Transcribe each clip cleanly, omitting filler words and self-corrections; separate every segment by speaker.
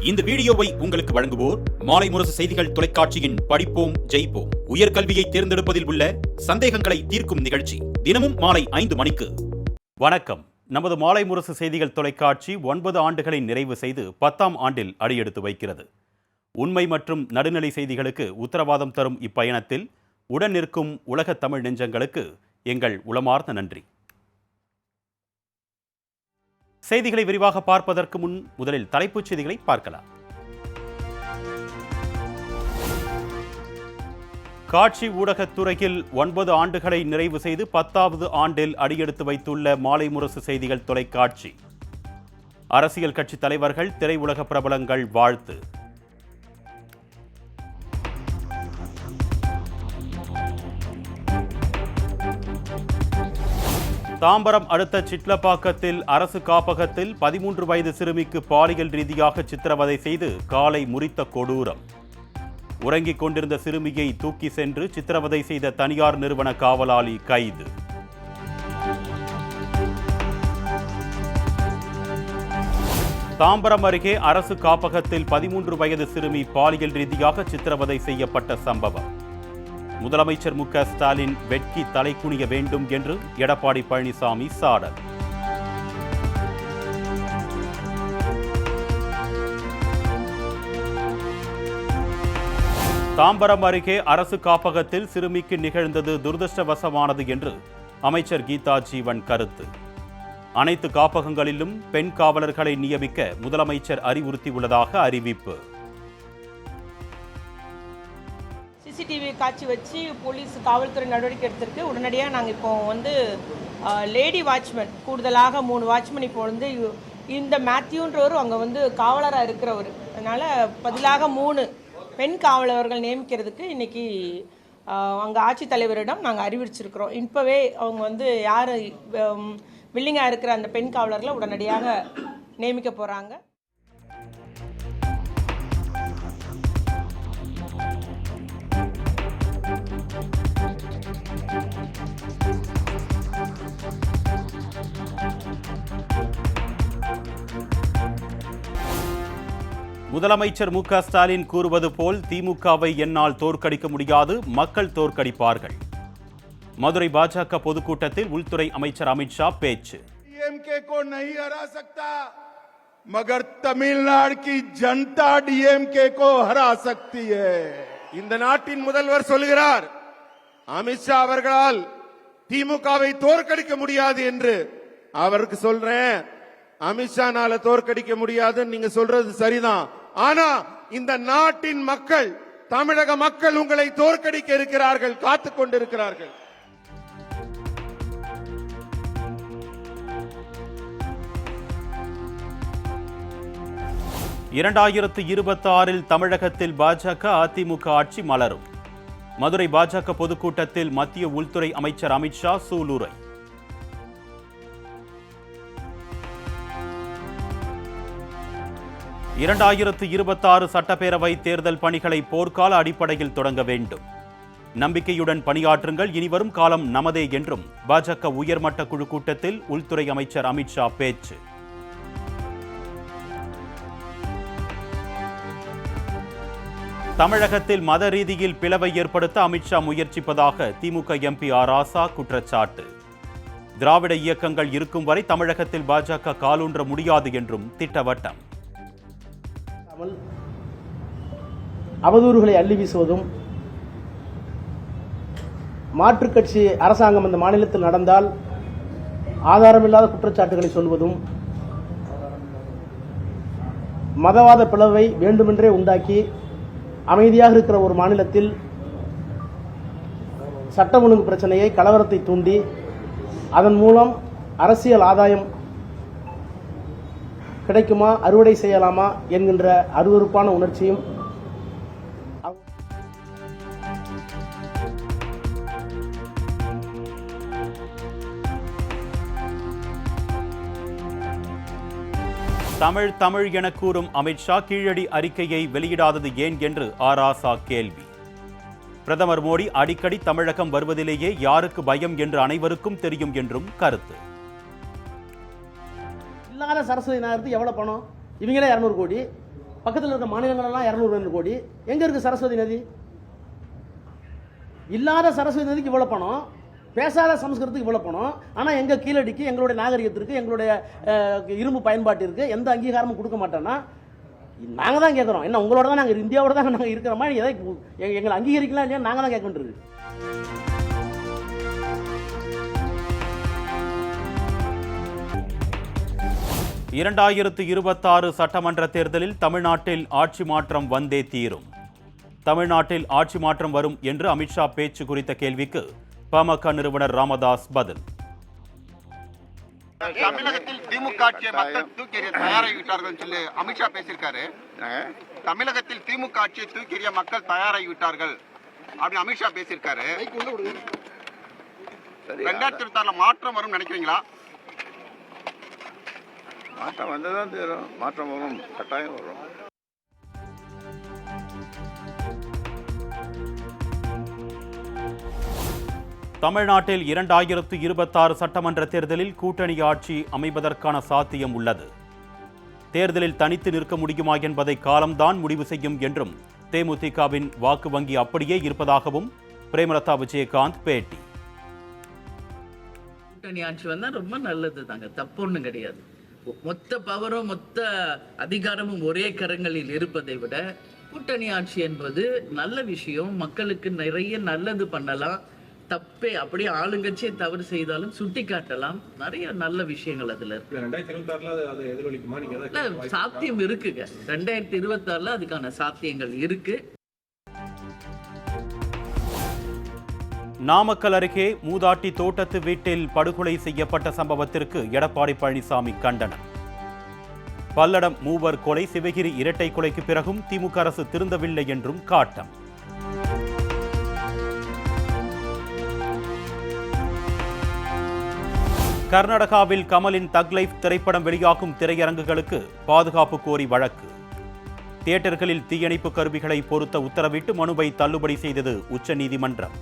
Speaker 1: இந்த வீடியோவை உங்களுக்கு வழங்குவோர் மாலை முரசு செய்திகள் தொலைக்காட்சியின் படிப்போம் ஜெயிப்போம் உயர்கல்வியை தேர்ந்தெடுப்பதில் உள்ள சந்தேகங்களை தீர்க்கும் நிகழ்ச்சி தினமும் மாலை 5 மணிக்கு.
Speaker 2: வணக்கம். நமது மாலை முரசு செய்திகள் தொலைக்காட்சி 9 ஆண்டுகளை நிறைவு செய்து 10ஆம் ஆண்டில் அடியெடுத்து வைக்கிறது. உண்மை மற்றும் நடுநிலை செய்திகளுக்கு உத்தரவாதம் தரும் இப்பயணத்தில் உடன் நிற்கும் உலக தமிழ் நெஞ்சங்களுக்கு எங்கள் உளமார்ந்த நன்றி. செய்திகளை விரிவாக பார்ப்பதற்கு முன் முதலில் தலைப்புச் செய்திகளை பார்க்கலாம். காட்சி ஊடகத்துறையில் 9 ஆண்டுகளை நிறைவு செய்து 10வது ஆண்டில் அடியெடுத்து வைத்துள்ள மாலை முரசு செய்திகள் தொலைக்காட்சி. அரசியல் கட்சி தலைவர்கள், திரையுலக பிரபலங்கள் வாழ்த்து. தாம்பரம் அடுத்த சிட்லப்பாக்கத்தில் அரசு காப்பகத்தில் 13 வயது சிறுமிக்கு பாலியல் ரீதியாக சித்திரவதை செய்து காலை முறித்த கொடூரம். உறங்கிக் கொண்டிருந்த சிறுமியை தூக்கி சென்று சித்திரவதை செய்த தனியார் நிறுவன காவலாளி கைது. தாம்பரம் அருகே அரசு காப்பகத்தில் 13 வயது சிறுமி பாலியல் ரீதியாக சித்திரவதை செய்யப்பட்ட சம்பவம். முதலமைச்சர் மு க ஸ்டாலின் வெட்கி தலை குனிய வேண்டும் என்று எடப்பாடி பழனிசாமி சாடல். தாம்பரம் அருகே அரசு காப்பகத்தில் சிறுமிக்கு நிகழ்ந்தது துரதிருஷ்டவசமானது என்று அமைச்சர் கீதா ஜீவன் கருத்து. அனைத்து காப்பகங்களிலும் பெண் காவலர்களை நியமிக்க முதலமைச்சர் அறிவுறுத்தியுள்ளதாக அறிவிப்பு.
Speaker 3: சிசிடிவி காட்சி வச்சு போலீஸ் காவல்துறை நடவடிக்கை எடுத்திருக்கு. உடனடியாக நாங்கள் இப்போ லேடி வாட்ச்மேன் கூடுதலாக 3 வாட்ச்மேன் இப்போ இந்த மேத்யூன்றவர் அங்கே காவலராக இருக்கிறவர், அதனால் பதிலாக 3 பெண் காவலர்கள் நியமிக்கிறதுக்கு இன்றைக்கி அங்கே ஆட்சித்தலைவரிடம் நாங்கள் அறிவிச்சிருக்கிறோம். இப்போவே அவங்க யார் வில்லிங்காக இருக்கிற அந்த பெண் காவலர்களை உடனடியாக நியமிக்க போகிறாங்க.
Speaker 2: முதலமைச்சர் மு க ஸ்டாலின் கூறுவது போல் திமுகவை என்னால் தோற்கடிக்க முடியாது, மக்கள் தோற்கடிப்பார்கள். மதுரை பாஜக பொதுக்கூட்டத்தில் உள்துறை அமைச்சர் அமித்ஷா பேச்சு.
Speaker 4: डीएमके को नहीं हरा सकता मगर तमिलनाडु की जनता डीएमके को हरा सकती है. இந்த நாட்டின் முதல்வர் சொல்கிறார், அமித்ஷா அவர்களால் திமுகவை தோற்கடிக்க முடியாது என்று. அவருக்கு சொல்றேன், அமித்ஷானால தோற்கடிக்க முடியாதுன்னு நீங்க சொல்றது சரிதான். ஆனா இந்த நாட்டின் மக்கள், தமிழக மக்கள் உங்களை தோற்கடிக்க இருக்கிறார்கள், காத்துக் கொண்டிருக்கிறார்கள்.
Speaker 2: இரண்டாயிரத்து 26 தமிழகத்தில் பாஜக அதிமுக ஆட்சி மலரும். மதுரை பாஜக பொதுக்கூட்டத்தில் மத்திய உள்துறை அமைச்சர் அமித்ஷா சூளுரை. இரண்டாயிரத்து 26 சட்டப்பேரவை தேர்தல் பணிகளை போர்க்கால அடிப்படையில் தொடங்க வேண்டும். நம்பிக்கையுடன் பணியாற்றுங்கள், இனிவரும் காலம் நமதே என்றும் பாஜக உயர்மட்ட குழு கூட்டத்தில் உள்துறை அமைச்சர் அமித்ஷா பேச்சு. தமிழகத்தில் மத ரீதியில் பிளவை ஏற்படுத்த அமித்ஷா முயற்சிப்பதாக திமுக எம்பி ஆர் ராசா குற்றச்சாட்டு. திராவிட இயக்கங்கள் இருக்கும் வரை தமிழகத்தில் பாஜக காலூன்ற முடியாது என்றும் திட்டவட்டம்.
Speaker 5: அவதூறுகளை அள்ளி வீசுவதும், மாற்றுக் கட்சி அரசாங்கம் அந்த மாநிலத்தில் நடந்தால் ஆதாரமில்லாத குற்றச்சாட்டுகளை சொல்வதும், மதவாத பிளவை வேண்டுமென்றே உண்டாக்கி அமைதியாக இருக்கிற ஒரு மாநிலத்தில் சட்டம் ஒழுங்கு பிரச்சனையை, கலவரத்தை தூண்டி அதன் மூலம் அரசியல் ஆதாயம் கிடைக்குமா, அறுவடை செய்யலாமா என்கின்ற அருவருப்பான உணர்ச்சியும்
Speaker 2: தமிழ் தமிழ் என கூறும் அமித்ஷா கீழடி அறிக்கையை வெளியிடாதது ஏன் என்று ஆர் ராசா கேள்வி. பிரதமர் மோடி அடிக்கடி தமிழகம் வருவதிலேயே யாருக்கு பயம் என்று அனைவருக்கும் தெரியும் என்றும் கருத்து.
Speaker 5: இல்லாத சரஸ்வதி நகருக்கு எவ்வளவு பணம்? இவங்களே 200 கோடி. பக்கத்தில் இருக்க மாநிலங்களெல்லாம் 200 கோடி. எங்கே இருக்குது சரஸ்வதி நதி? இல்லாத சரஸ்வதி நதிக்கு இவ்வளோ பணம், பேசாத சமஸ்கிருதத்துக்கு இவ்வளோ பணம். ஆனால் எங்கள் கீழடிக்கு, எங்களுடைய நாகரிகத்திற்கு, எங்களுடைய இரும்பு பயன்பாட்டிற்கு எந்த அங்கீகாரமும் கொடுக்க மாட்டோன்னா நாங்கள் தான் கேட்குறோம். என்ன உங்களோட தான் நாங்கள் இந்தியாவோட தான் நாங்கள் இருக்கிற மாதிரி எதை எங்களை அங்கீகரிக்கலாம் இல்லையா நாங்கள் தான் கேட்க வேண்டியது.
Speaker 2: 2026 சட்டமன்ற தேர்தலில் தமிழ்நாட்டில் ஆட்சி மாற்றம் வந்தே தீரும். தமிழ்நாட்டில் ஆட்சி மாற்றம் வரும் என்று அமித்ஷா பேச்சு குறித்த கேள்விக்கு பாமக நிறுவனர் ராமதாஸ் பதில்.
Speaker 6: தமிழகத்தில் திமுக ஆட்சியை மக்கள் தூக்கி எறிய தயாராகிவிட்டார்கள் சொல்லி அமித்ஷா பேசியிருக்காரு. தமிழகத்தில் திமுக ஆட்சியை தூக்கி எறிய மக்கள் தயாராகிவிட்டார்கள் அப்படின்னு அமித்ஷா பேசியிருக்காரு. 2026 மாற்றம் வரும் நினைக்கிறீங்களா?
Speaker 7: மாற்றம் வந்ததான் தீரும். மாற்றம் வரும், கட்டாயம் வரும்.
Speaker 2: தமிழ்நாட்டில் 2026 சட்டமன்ற தேர்தலில் கூட்டணி ஆட்சி அமைவதற்கான சாத்தியம் உள்ளது. தேர்தலில் தனித்து நிற்க முடியுமா என்பதை காலம்தான் முடிவு செய்யும் என்றும் தேமுதிகவின் வாக்கு வங்கி அப்படியே இருப்பதாகவும் பிரேமலதா விஜயகாந்த் பேட்டி.
Speaker 8: கூட்டணி ஆட்சி வந்தா ரொம்ப நல்லது தாங்க, தப்பு ஒண்ணும் கிடையாது. மொத்த பவரும் மொத்த அதிகாரமும் ஒரே கரங்களில் இருப்பதை விட கூட்டணி ஆட்சி என்பது நல்ல விஷயம். மக்களுக்கு நிறைய நல்லது பண்ணலாம். தப்பே அப்படியே ஆளுங்கட்சியை தவறு செய்தாலும் சுட்டி காட்டலாம். நிறைய நல்ல விஷயங்கள் அதுல இருக்கு. 2026 சாத்தியம் இருக்குங்க. 2026 அதுக்கான சாத்தியங்கள் இருக்கு.
Speaker 2: நாமக்கல் அருகே மூதாட்டி தோட்டத்து வீட்டில் படுகொலை செய்யப்பட்ட சம்பவத்திற்கு எடப்பாடி பழனிசாமி கண்டனம். பல்லடம் மூவர் கொலை, சிவகிரி இரட்டை கொலைக்கு பிறகும் திமுக அரசு திருந்தவில்லை என்றும் காட்டம். கர்நாடகாவில் கமலின் தக் லைஃப் திரைப்படம் வெளியாகும் திரையரங்குகளுக்கு பாதுகாப்பு கோரி வழக்கு. தியேட்டர்களில் தீயணைப்பு கருவிகளை பொருத்த உத்தரவிட்டு மனுவை தள்ளுபடி செய்தது உச்சநீதிமன்றம்.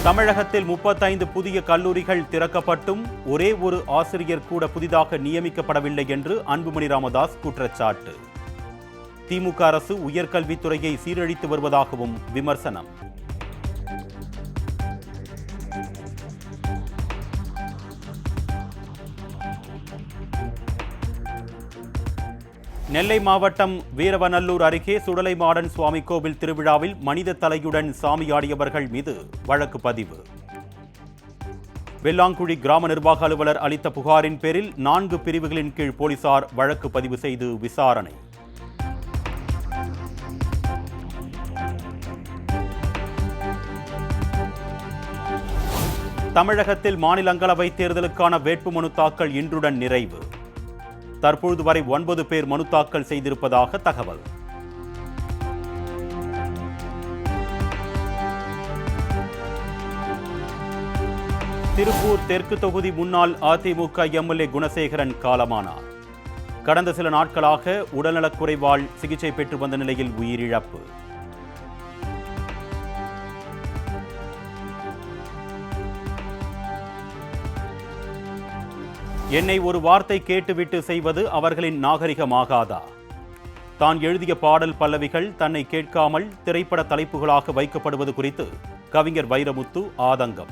Speaker 2: தமிழகத்தில் 35 புதிய கல்லூரிகள் திறக்கப்பட்டும் ஒரே ஒரு ஆசிரியர் கூட புதிதாக நியமிக்கப்படவில்லை என்று அன்புமணி ராமதாஸ் குற்றச்சாட்டு. திமுக அரசு உயர்கல்வித்துறையை சீரழித்து வருவதாகவும் விமர்சனம். நெல்லை மாவட்டம் வீரவநல்லூர் அருகே சுடலைமாடன் சுவாமி கோவில் திருவிழாவில் மனித தலையுடன் சாமியாடியவர்கள் மீது வழக்கு பதிவு. வெள்ளாங்குழி கிராம நிர்வாக அலுவலர் அளித்த புகாரின் பேரில் 4 பிரிவுகளின் கீழ் போலீசார் வழக்கு பதிவு செய்து விசாரணை. தமிழகத்தில் மாநிலங்களவை தேர்தலுக்கான வேட்புமனு தாக்கல் இன்றுடன் நிறைவு. தற்பொழுது வரை 9 பேர் மனு தாக்கல் செய்திருப்பதாக தகவல். திருப்பூர் தெற்கு தொகுதி முன்னாள் அதிமுக எம்எல்ஏ குணசேகரன் காலமானார். கடந்த சில நாட்களாக உடல்நலக்குறைவால் சிகிச்சை பெற்று வந்த நிலையில் உயிரிழப்பு. என்னை ஒரு வார்த்தை கேட்டுவிட்டு செய்வது அவர்களின் நாகரிகமாகாதா? தான் எழுதிய பாடல் பல்லவிகள் தன்னை கேட்காமல் திரைப்பட தலைப்புகளாக வைக்கப்படுவது குறித்து கவிஞர் வைரமுத்து ஆதங்கம்.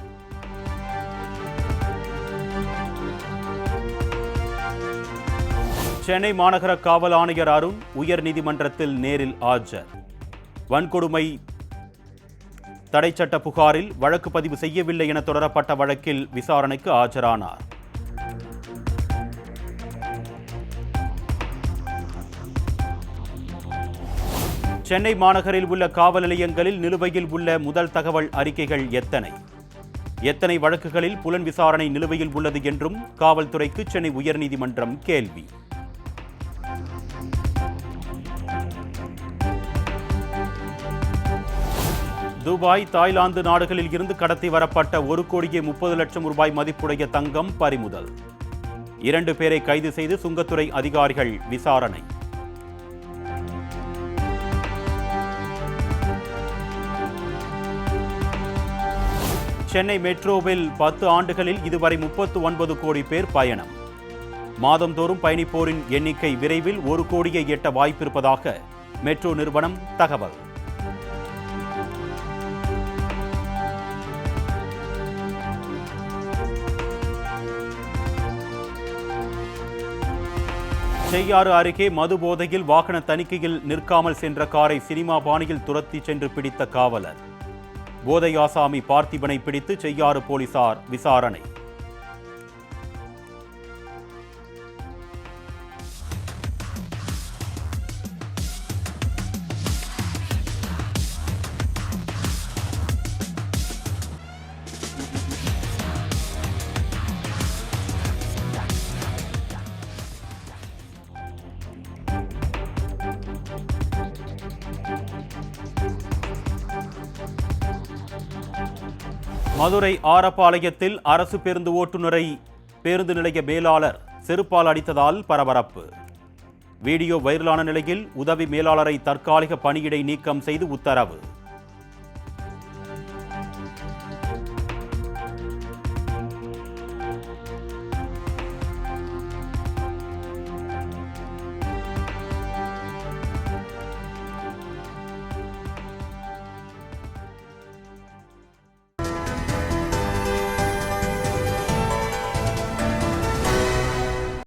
Speaker 2: சென்னை மாநகர காவல் ஆணையர் அருண் உயர்நீதிமன்றத்தில் நேரில் ஆஜர். வன்கொடுமை தடைச்சட்ட புகாரில் வழக்கு பதிவு செய்யவில்லை என தொடரப்பட்ட வழக்கில் விசாரணைக்கு ஆஜரானார். சென்னை மாநகரில் உள்ள காவல் நிலையங்களில் நிலுவையில் உள்ள முதல் தகவல் அறிக்கைகள் எத்தனை வழக்குகளில் புலன் விசாரணை நிலுவையில் உள்ளது என்றும் காவல்துறைக்கு சென்னை உயர்நீதிமன்றம் கேள்வி. துபாய், தாய்லாந்து நாடுகளில் இருந்து கடத்தி வரப்பட்ட 1,30,00,000 ரூபாய் மதிப்புடைய தங்கம் பறிமுதல். 2 பேரை கைது செய்து சுங்கத்துறை அதிகாரிகள் விசாரணை. சென்னை மெட்ரோவில் 10 ஆண்டுகளில் இதுவரை 39 கோடி பேர் பயணம். மாதந்தோறும் பயணிப்போரின் எண்ணிக்கை விரைவில் 1 கோடியை எட்ட வாய்ப்பிருப்பதாக மெட்ரோ நிறுவனம் தகவல். செய்யாறு அருகே மது போதையில் வாகன தணிக்கையில் நிற்காமல் சென்ற காரை சினிமா பாணியில் துரத்தி சென்று பிடித்த காவலர். போதை ஆசாமி பார்த்திபனை பிடித்து செய்யாறு போலீசார் விசாரணை. மதுரை ஆரப்பாளையத்தில் அரசு பேருந்து ஓட்டுநரை பேருந்து நிலைய மேலாளர் செருப்பால் அடித்ததால் பரபரப்பு. வீடியோ வைரலான நிலையில் உதவி மேலாளரை தற்காலிக பணியிடை நீக்கம் செய்து உத்தரவு.